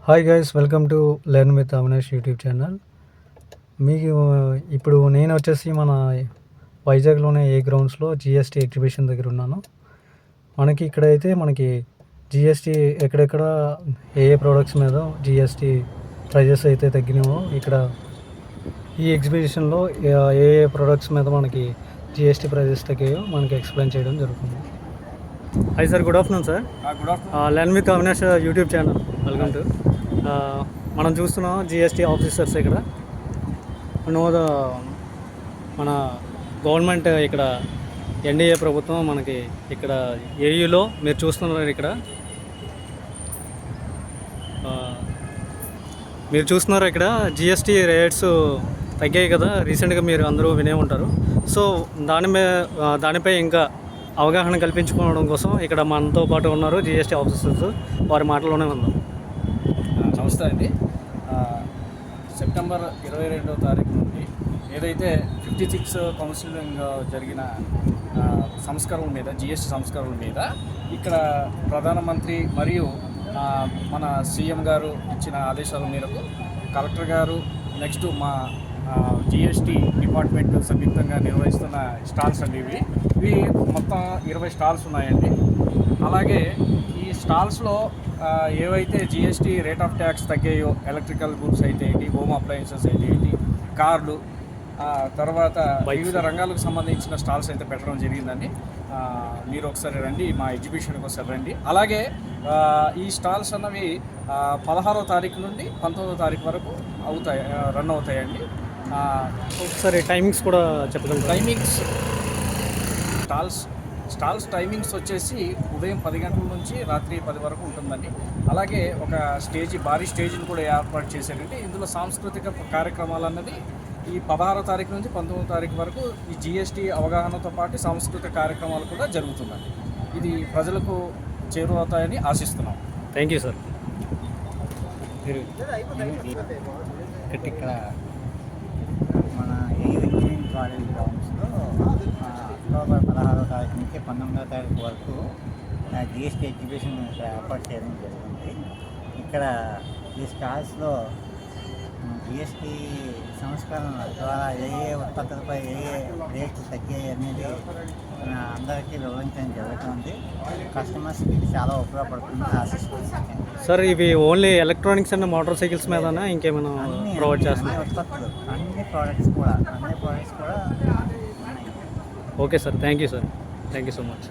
Hi guys, welcome to learn with Avinash YouTube channel. మీకు ఇప్పుడు నేను వచ్చేసి మన వైజాగ్లోనే ఏ గ్రౌండ్స్లో జిఎస్టీ ఎగ్జిబిషన్ దగ్గర ఉన్నాను. మనకి ఇక్కడైతే జిఎస్టీ ఎక్కడెక్కడ ఏ ప్రోడక్ట్స్ మీద జిఎస్టీ ప్రైజెస్ అయితే తగ్గినాయో ఇక్కడ ఈ ఎగ్జిబిషన్లో ఏ ప్రోడక్ట్స్ మీద మనకి జిఎస్టీ ప్రైజెస్ తగ్గాయో మనకి ఎక్స్ప్లెయిన్ చేయడం జరుగుతుంది. Hi sir, good afternoon sir. Good afternoon. Learn with Avinash YouTube channel, welcome to. మనం చూస్తున్నాం జిఎస్టీ ఆఫీసర్స్ ఇక్కడ మన గవర్నమెంట్ ఇక్కడ ఎన్డీఏ ప్రభుత్వం మనకి ఇక్కడ ఏయూలో మీరు చూస్తున్నారు. ఇక్కడ జిఎస్టీ రేట్స్ తగ్గాయి కదా, రీసెంట్గా మీరు అందరూ వినే ఉంటారు. సో దానిపై ఇంకా అవగాహన కల్పించుకోవడం కోసం ఇక్కడ మనతో పాటు ఉన్నారు జిఎస్టీ ఆఫీసర్స్. వారి మాటల్లోనే ఉందాం. నమస్తే అండి. సెప్టెంబర్ 22వ తారీఖు నుండి ఏదైతే 56 కౌన్సిలింగ్ జరిగిన సంస్కరణల మీద, జిఎస్టీ సంస్కరణల మీద ఇక్కడ ప్రధానమంత్రి మరియు మన సీఎం గారు ఇచ్చిన ఆదేశాల మేరకు కలెక్టర్ గారు, నెక్స్ట్ మా జిఎస్టీ డిపార్ట్మెంట్ సంయుక్తంగా నిర్వహిస్తున్న స్టాల్స్ అండి. ఇవి మొత్తం 20 స్టాల్స్ ఉన్నాయండి. అలాగే ఈ స్టాల్స్లో ఏవైతే జిఎస్టీ రేట్ ఆఫ్ ట్యాక్స్ తగ్గాయో, ఎలక్ట్రికల్ గూడ్స్ అయితే ఏంటి, హోమ్ అప్లయన్సెస్ అయితే ఏంటి, కార్లు, తర్వాత వివిధ రంగాలకు సంబంధించిన స్టాల్స్ అయితే పెట్టడం జరిగిందండి. మీరు ఒకసారి రండి, మా ఎగ్జిబిషన్కి ఒకసారి రండి. అలాగే ఈ స్టాల్స్ అన్నవి 16వ తారీఖు నుండి 19వ తారీఖు వరకు రన్ అవుతాయండి. ఒకసారి టైమింగ్స్ కూడా చెప్పగలరు? టైమింగ్స్ స్టాల్స్ టైమింగ్స్ వచ్చేసి ఉదయం 10 గంటల నుంచి రాత్రి 10 వరకు ఉంటుందండి. అలాగే ఒక భారీ స్టేజ్ని కూడా ఏర్పాటు చేశారండి. ఇందులో సాంస్కృతిక కార్యక్రమాలు అన్నది ఈ 16వ తారీఖు నుంచి 19వ తారీఖు వరకు ఈ జిఎస్టీ అవగాహనతో పాటు సాంస్కృతిక కార్యక్రమాలు కూడా జరుగుతున్నాయి. ఇది ప్రజలకు చేరువవుతాయని ఆశిస్తున్నాం. Thank you sir. ఇక్కడ మన ఇంజనీరింగ్ కాలేజ్ గ్రౌండ్స్లో అక్టోబర్ 16వ తారీఖు నుంచి 19వ తారీఖు వరకు జిఎస్టీ ఎగ్జిబిషన్ ఏర్పాటు చేయడం జరిగింది. ఇక్కడ ఈ స్టాల్స్లో జిఎస్టీ సంస్కరణల ద్వారా ఏ ఉత్పత్తులపై ఏ రేట్లు తగ్గాయి అనేది అందరికీ వివరించడం జరుగుతుంది. కస్టమర్స్కి చాలా ఉపయోగపడుతుంది ఆశిస్తున్నాను. సార్, ఇవి only electronics and motor cycles మీద ఇంకేమైనా ప్రొవైడ్ చేస్తున్నారు? ఉత్పత్తులు అన్ని ప్రోడక్ట్స్ కూడా okay sir, thank you sir. Thank you so much.